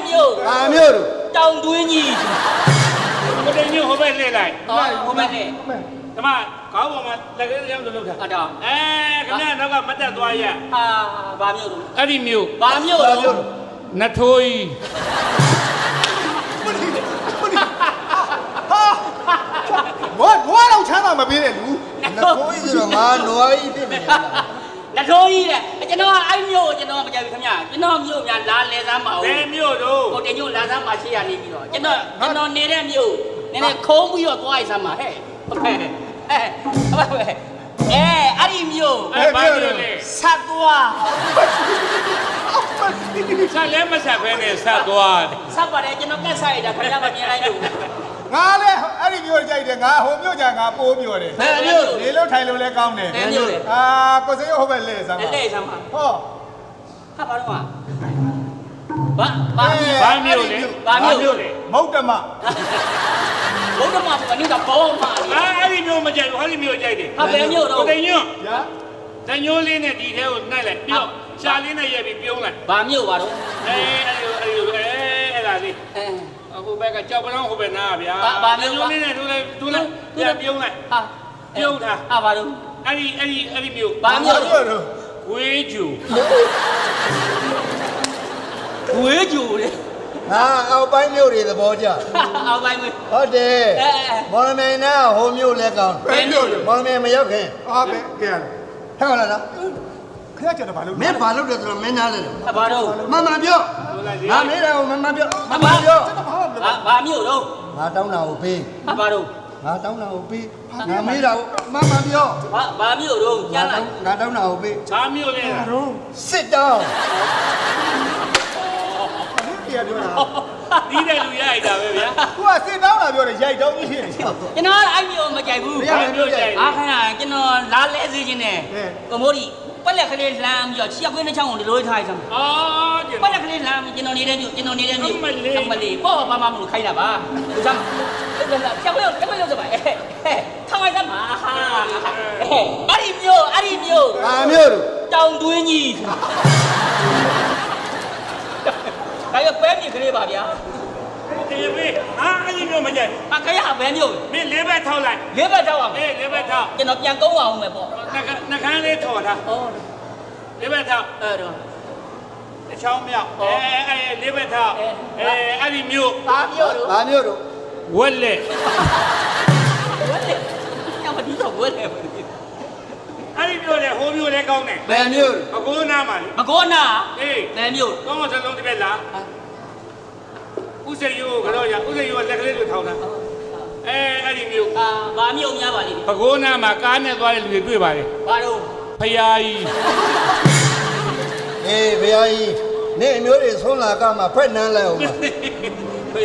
မျိုးဘာမျိုးတို့တောင်တွင်းကြီး ကိုတင်ညို့ဟိုဘက်လှည့်လိုက် ဟိုဘက်နဲ့ ဓမ္မခေါင်းပေါ်မှာလက်ကလေးရောက်လို့ထား တော့ ခင်ဗျားနောက်ကမတက်သွားရ ဟာဘာမျိုးတို့ အဲ့ဒီမျိုး ဘာမျိုးတို့ နထိုးကြီး ငွားတော့ချမ်းသာမပေးတဲ့လူ နကိုးကြီးဆိုတော့ငါနွားကြီးဖြစ်နေတယ် နထိုးကြီးတဲ့ကျွန်တော်အဲ့မျိုးကိုကျွန်တော်မကြိုက်ဘူးခင်ဗျာကျွန်တော်မျိုးများလာလဲစမ်းပါဦး ဘယ်မျိုးတို့ ကိုတင်ညို့လာစမ်းပါရှိရနေပြီးတော့ကျွန်တော်နေတဲ့မျိုးနည်းနည်းခုံးပြီးတော့သွားရစမ်းပါဟဲ့အဲ့ဒီမျိုး အဲ့ဘာမျိုးလဲ ဆက်သွား ဆက်လဲမဆက်ဘဲနဲ့ဆက်သွားတယ် ဆက်ပါတယ်ကျွန်တော်ကက်ဆိုင်တာခင်ဗျာမမြင်လိုက်လို့ ငါလည်းအဲ့ဒီမျိုးကြိုက်တယ်ငါဟိုမျိုးကြငါပိုးပြောတယ် ဘယ်မျိုးလဲ နေလို့ထိုင်လို့လည်းကောင်းတယ် ဘယ်မျိုးလဲ ကိုစိတ်ဟုတ်ပဲလဲစမ်းပါ လဲစမ်းပါ ဟော ဟာဘာလို့ဘာမျိုးလဲ မုတ်တမ ဘုံတော့မှာကနေ့ကဘောမှာလေ အဲ့ဒီမျိုးမကြိုက်ဘူးဟောဒီမျိုးကြိုက်တယ် ဟာဘယ်မျိုးတော့ ကိုတင်ညို့ ညာ တညိုးလေးနဲ့ဒီထဲကိုနှိုက်လိုက်ပြုတ်ရှာလေးနဲ့ရက်ပြီးပြုံးလိုက် ဘာမျိုးပါတော့ အဲ့ဒါလေး အဲ အခုဘက်ကကြောက်ပလောင်းဟိုဘက်နားဗျာ ဘာမျိုး တညိုးလေးနဲ့တူလိုက်ပြန်ပြုံးလိုက် ဟာ ပြုံးထား ဟာဘာလို့ အဲ့ဒီမျိုး ဘာမျိုး တို့ ဝေးကျူ ဝေးကြူလေ ငါအောက်ပိုင်းမြို့တွေသဘောကျ အောက်ပိုင်းမ ဟုတ်တယ်မော်လမြိုင်နာဟိုမြို့လဲကောင်း ဘယ်မျိုးလဲ မော်လမြိုင်မရောက်ခင် ပဲကဲရ ဟဲ့လားနော် ခရကျတော့ဘာလို့ မင်းဘာလုပ်တယ်ဆိုတော့မင်းနားလဲတယ် ဘာတော့ မမပြော ဟုတ်လားဒီ ငါမေးတယ်မမပြောမမပြော ဘာမျိုးတော့ ငါတောင်းတာကိုပေး ဘာတော့ ငါတောင်းတာကိုပေးငါမေးတာကိုမမပြော ဘာမျိုးတော့ကျန်လိုက် ငါတောင်းတာကိုပေး ဘာမျိုးလဲလား တော့ စစ်တောင်း ဒီကပြောတာ ဒီတဲ့လူရရတာပဲဗျာ သူကစစ်တောင်းလာပြောတယ်ရိုက်တောင်းကြီးဖြစ်နေ ကျွန်တော်အဲ့မျိုးမကြိုက်ဘူး ဘာမျိုးကြိုက် အားခဏကျွန်တော်လာလဲစေခြင်းနဲ့ကမိုးဒီပက်လက်ကလေးလမ်းပြီးတော့ချက်ခွေးနှချောင်းကိုဒီလိုထားရစမ်း အော်ဒီ ပက်လက်ကလေးလမ်းကျွန်တော်နေတဲ့မျိုးမလေးပေါ့ဘာမှမလို့ခိုင်းတာပါဒီစမ်းချက်ခွေးလို့စပါထောင်းလိုက်စမ်းပါဟာအဲ့ဒီမျိုး ဘာမျိုးတို့ တောင်တွင်းကြီးဒါရပဲမြေကလေးပါဗျာ ဒီမေးအဲ့ဒီမျိုးမကြိုက် အခရဘယ်မျိုး မင်းလေးဘက်ထောက်လိုက် လေးဘက်ထောက်အောင် လေးဘက်ထောက် ကျွန်တော်ပြန်ကုန်းအောင်မယ်ပေါ့ နှခမ်းလေးထော်ထား ဩ လေးဘက်ထောက် အဲ့တော့ တစ်ချောင်းမြောက်လေးဘက်ထောက်အဲ့ဒီမျိုး ဘာမျိုးတော့ ဘာမျိုးတို့ ဝက်လက် ဝက်လေညမဒီတော့ဝက်လေ အဲ့ဒီမျိုးလေဟိုမျိုးလေကောင်းတယ် ဘယ်မျိုးတို့ အကိုးနားမှာလေ မကောနာ အေး ဘယ်မျိုး ကောင်းစလုံးတစ်ပြက်လားဥစိယိုးကတော့ရဥစိယိုးလက်ကလေးတွေထောင်းတာအဲ့ဒီမျိုး ဘာမျိုးများပါလိမ့် ပကိုးနားမှာကားနဲ့သွားတဲ့လူတွေတွေ့ပါလေ ဘာတော့ ဖယားကြီး အေးဘုရားကြီးနေအမျိုးတွေဆုံးလာကမှဖက်နန်းလိုက်အောင်ပါ ဘ